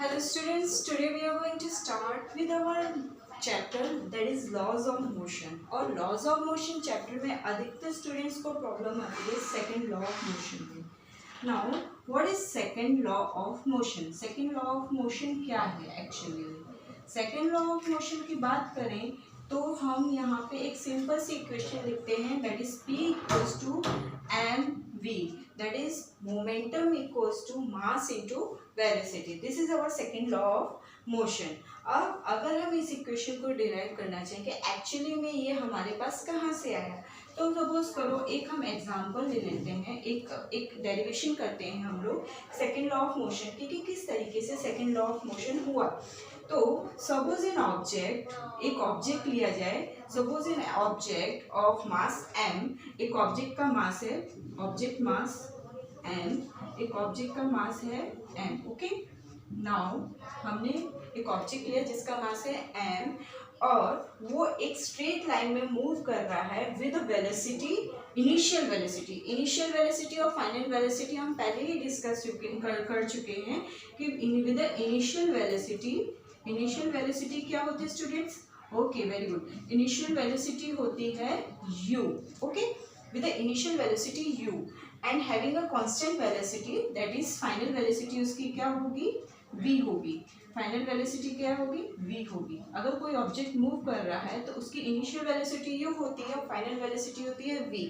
Hello students, today we are going to start with our chapter that is laws of motion. और laws of motion chapter में अधिकतर students को problem आती है second law of motion में. Now what is second law of motion? Second law of motion क्या है actually? Second law of motion की बात करें तो हम यहाँ पे एक सिंपल सी इक्वेशन लिखते हैं that is P equals to mv, that is momentum equals to mass into velocity. This is our second law of motion. अब अगर हम इस इक्वेशन को डिराइव करना चाहें कि एक्चुअली में ये हमारे पास कहाँ से आया, तो सपोज करो एक हम एग्जांपल ले लेते हैं, एक डेरिवेशन करते हैं हम लोग सेकेंड लॉ ऑफ मोशन की कि किस तरीके से सेकेंड लॉ ऑफ मोशन हुआ. तो सपोज एन ऑब्जेक्ट, एक ऑब्जेक्ट लिया जाए, suppose an object of mass m, एक ऑब्जेक्ट का मास है, ऑब्जेक्ट मास m, एक ऑब्जेक्ट का मास है m. ओके, नाउ हमने एक ऑब्जेक्ट लिया जिसका मास है m और वो एक स्ट्रेट लाइन में मूव कर रहा है विद वेलोसिटी, इनिशियल वेलोसिटी और फाइनल वेलोसिटी हम पहले ही डिस्कस कर चुके हैं कि विद इनिशियल वेलोसिटी क्या होती है students? Okay, very good. Initial velocity होती है u. Okay, with initial velocity u and having a constant velocity, that is final velocity उसकी क्या होगी? v होगी. फाइनल वेलोसिटी क्या होगी? v होगी. अगर कोई ऑब्जेक्ट मूव कर रहा है तो उसकी इनिशियल वेलोसिटी u होती है और फाइनल वेलोसिटी होती है v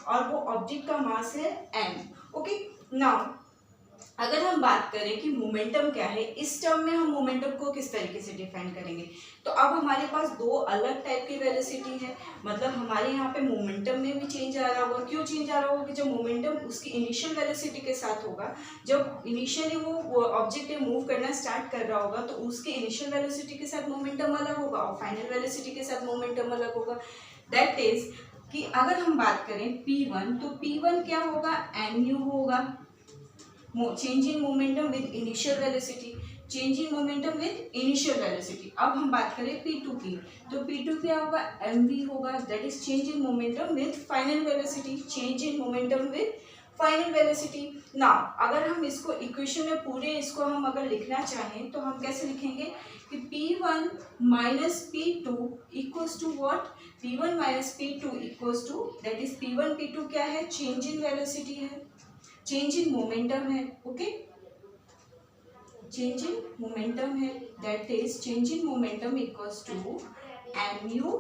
और वो ऑब्जेक्ट का मास है m. ओके, नाउ अगर हम बात करें कि मोमेंटम क्या है, इस टर्म में हम मोमेंटम को किस तरीके से डिफाइन करेंगे, तो अब हमारे पास दो अलग टाइप की वेलोसिटी है. मतलब हमारे यहाँ पे मोमेंटम में भी चेंज आ रहा होगा. क्यों चेंज आ रहा होगा? कि जब मोमेंटम उसकी इनिशियल वेलोसिटी के साथ होगा, जब इनिशियली वो ऑब्जेक्ट मूव करना स्टार्ट कर रहा होगा तो उसके इनिशियल वेलोसिटी के साथ मोमेंटम अलग होगा और फाइनल वेलोसिटी के साथ मोमेंटम अलग होगा. दैट इज कि अगर हम बात करें P1, तो P1 क्या होगा? mu होगा. Change in momentum with initial velocity, change in momentum with initial velocity. अब हम बात करें P2 की, तो P2 क्या होगा? mv होगा, that is change in momentum with final velocity, change in momentum with final velocity. Now अगर हम इसको इक्वेशन में पूरे इसको हम अगर लिखना चाहें तो हम कैसे लिखेंगे कि P1 minus P2 equals to what? P1 minus P2 equals to, that is P1 P2 क्या है? चेंज इन वेलोसिटी है, चेंज इन मोमेंटम है. ओके, चेंज इन मोमेंटम है, that is change in momentum equals to mu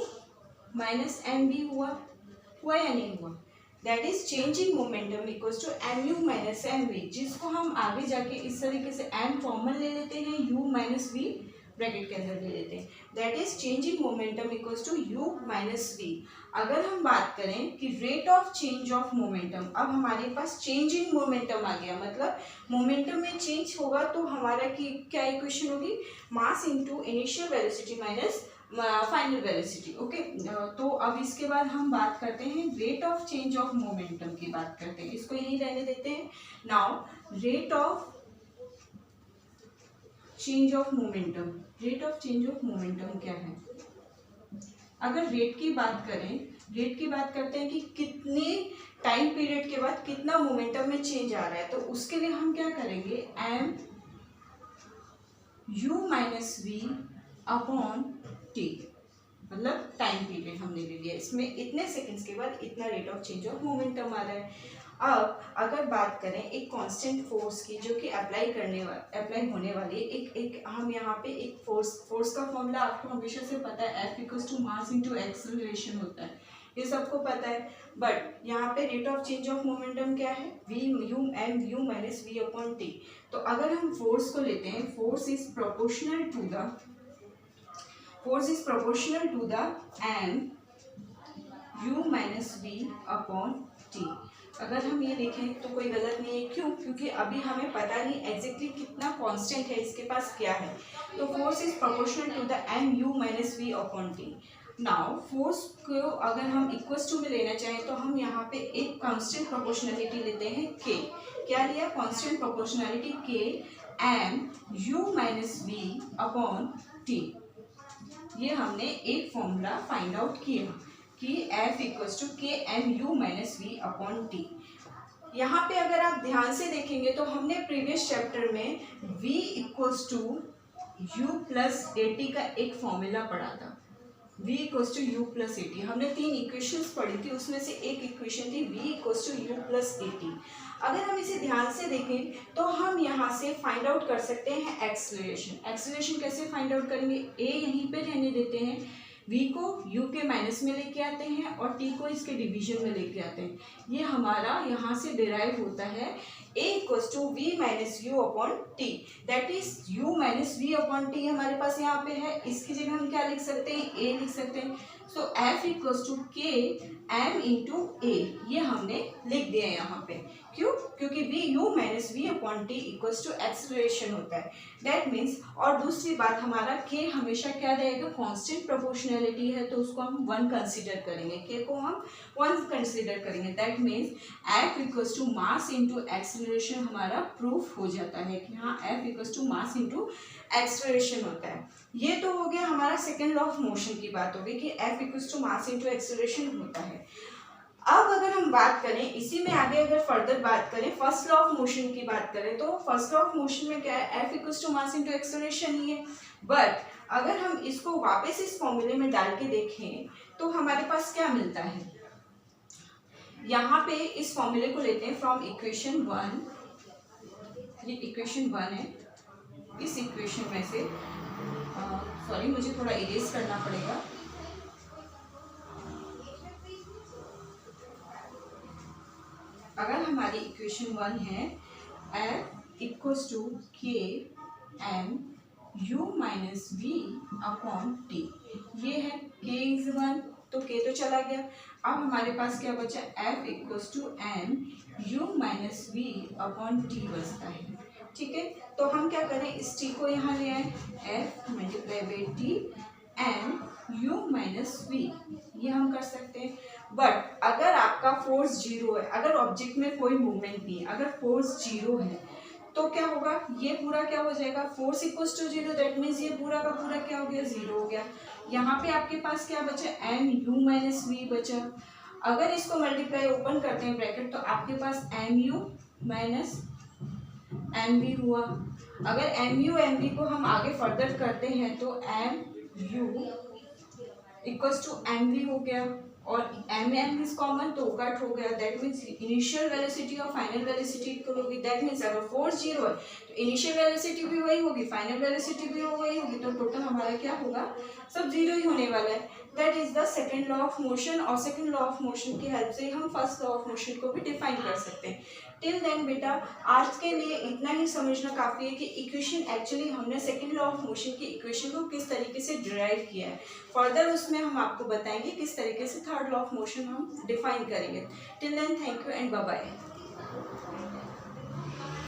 minus mv. हुआ या नहीं हुआ? That is change in momentum equals to mu minus mv, जिसको हम आगे जाके इस तरीके से m कॉमन ले लेते हैं, u माइनस v ब्रैकेट के अंदर ले लेते हैं. That is change in momentum equals to u minus v. अगर हम बात करें कि rate of change of momentum, अब हमारे पास चेंज इन मोमेंटम आ गया, मतलब मोमेंटम में चेंज होगा तो हमारा की क्या इक्वेशन होगी? Mass into initial velocity minus final velocity. Okay, तो अब इसके बाद हम बात करते हैं rate of change of momentum की बात करते हैं. इसको यही रहने देते हैं. Now rate of change of momentum, rate of change of momentum क्या है? अगर रेट की बात करते हैं कि कितने टाइम पीरियड के बाद कितना मोमेंटम में चेंज आ रहा है, तो उसके लिए हम क्या करेंगे? m u minus V upon T, मतलब टाइम पीरियड हमने ले लिया, इसमें इतने सेकंड्स के बाद इतना rate of change of momentum आ रहा है. अब अगर बात करें एक कांस्टेंट फोर्स की जो कि अप्लाई होने वाली है, एक हम यहाँ पे एक फोर्स का फॉर्मूला आपको हमेशा से पता है, F equals to mass into acceleration होता है, ये सबको पता है. बट यहाँ पे rate of change of momentum क्या है? mu minus V upon T. तो अगर हम फोर्स को लेते हैं, force is proportional to the mu minus V upon T. अगर हम ये देखें तो कोई गलत नहीं है. क्यों? क्योंकि अभी हमें पता नहीं एग्जैक्टली कितना कांस्टेंट है, इसके पास क्या है. तो force is proportional to the mu minus V upon T. Now force को अगर हम इक्वल्स टू में लेना चाहें तो हम यहाँ पे एक कांस्टेंट प्रोपोर्शनलिटी लेते हैं k. क्या लिया? Constant proportionality k mu minus V upon T. ये हमने एक फॉर्मूला फाइंड आउट किया कि F equals to k mu minus V upon T. यहाँ पे अगर आप ध्यान से देखेंगे तो हमने प्रीवियस चैप्टर में v equals to U plus AT का एक फॉर्मूला पढ़ा था। v equals to U plus AT, हमने 3 इक्वेशंस पढ़ी थी, उसमें से एक इक्वेशन थी v equals to U plus AT. अगर हम इसे ध्यान से देखें तो हम यहाँ से फाइंड आउट कर सकते हैं एक्सेलरेशन। एक्सेलरेशन कैसे फाइंड आउट करेंगे, a यहीं पे रहने देते हैं, v को u के माइनस में लेके आते हैं और t को इसके डिवीजन में लेके आते हैं। ये हमारा यहाँ से डिराइव होता है a equals to V minus U upon T, that is u minus V upon T हमारे पास यहाँ पे है। इसकी जगह हम क्या लिख सकते हैं, a लिख सकते हैं। सो f इक्वल्स टू के m इंटू ए, ये हमने लिख दिया है यहाँ पे। क्यों, क्योंकि v u minus V upon T equals to acceleration होता है, दैट मीन्स। और दूसरी बात, हमारा k हमेशा क्या रहेगा, कांस्टेंट प्रोपोर्शनैलिटी है तो उसको हम 1 कंसीडर करेंगे, k को हम 1 कंसीडर करेंगे, that means f equals to mass into acceleration हमारा प्रूफ हो जाता है कि हाँ f equals to mass into acceleration होता है। ये तो हो गया हमारा सेकेंड लॉ ऑफ मोशन की बात हो गई कि f equals to mass into acceleration होता है। अब अगर हम बात करें इसी में आगे, अगर फर्दर बात करें फर्स्ट लॉ ऑफ मोशन की बात करें तो फर्स्ट लॉ ऑफ मोशन में क्या है, f equals to mass into acceleration ही है। बट अगर हम इसको वापस इस फॉर्मूले में डाल के देखें तो हमारे पास क्या मिलता है, यहाँ पे इस फॉर्मूले को लेते हैं फ्रॉम इक्वेशन 1, ये इक्वेशन 1 है। इस इक्वेशन में से सॉरी मुझे थोड़ा इरेज करना पड़ेगा। अगर हमारी इक्वेशन 1 है f equals to K M u minus V upon T, ये है k इज 1 तो k तो चला गया। अब हमारे पास क्या बचा, f equals to M u minus V upon T बचता है। ठीक है, तो हम क्या करें, इस t को यहाँ ले आए, f multiply by T M u minus V, ये हम कर सकते हैं। बट अगर आपका फोर्स 0 है, अगर ऑब्जेक्ट में कोई मूवमेंट नहीं है, अगर फोर्स 0 है तो क्या होगा, ये पूरा क्या हो जाएगा, force equals to 0, that means ये पूरा का पूरा क्या हो गया, 0 हो गया। यहाँ पे आपके पास क्या बचा, एम यू माइनस वी बचा। अगर इसको मल्टीप्लाई ओपन करते हैं ब्रैकेट तो आपके पास M U minus M V हुआ। अगर एम यू एम वी को हम आगे फर्दर करते हैं तो M U equals to M V हो गया और एम एम इज कॉमन तो कट हो गया, दैट मीन्स इनिशियल वेलोसिटी और फाइनल वेलोसिटी इक्वल होगी। दैट मीन्स अगर फोर्स 0 है तो इनिशियल वेलोसिटी भी वही होगी, फाइनल वेलोसिटी भी वही होगी, तो टोटल हमारा क्या होगा, सब 0 ही होने वाला है। That is the second law of motion, और सेकेंड लॉ ऑफ मोशन की हेल्प से हम फर्स्ट लॉ ऑफ मोशन को भी डिफाइन कर सकते हैं। टिल देन बेटा आज के लिए इतना ही समझना काफ़ी है कि इक्वेशन एक्चुअली हमने सेकेंड लॉ ऑफ मोशन की इक्वेशन को किस तरीके से डिराइव किया है। फर्दर उसमें हम आपको बताएंगे किस तरीके से थर्ड लॉ ऑफ मोशन हम डिफाइन करेंगे। Till then thank you and bye bye.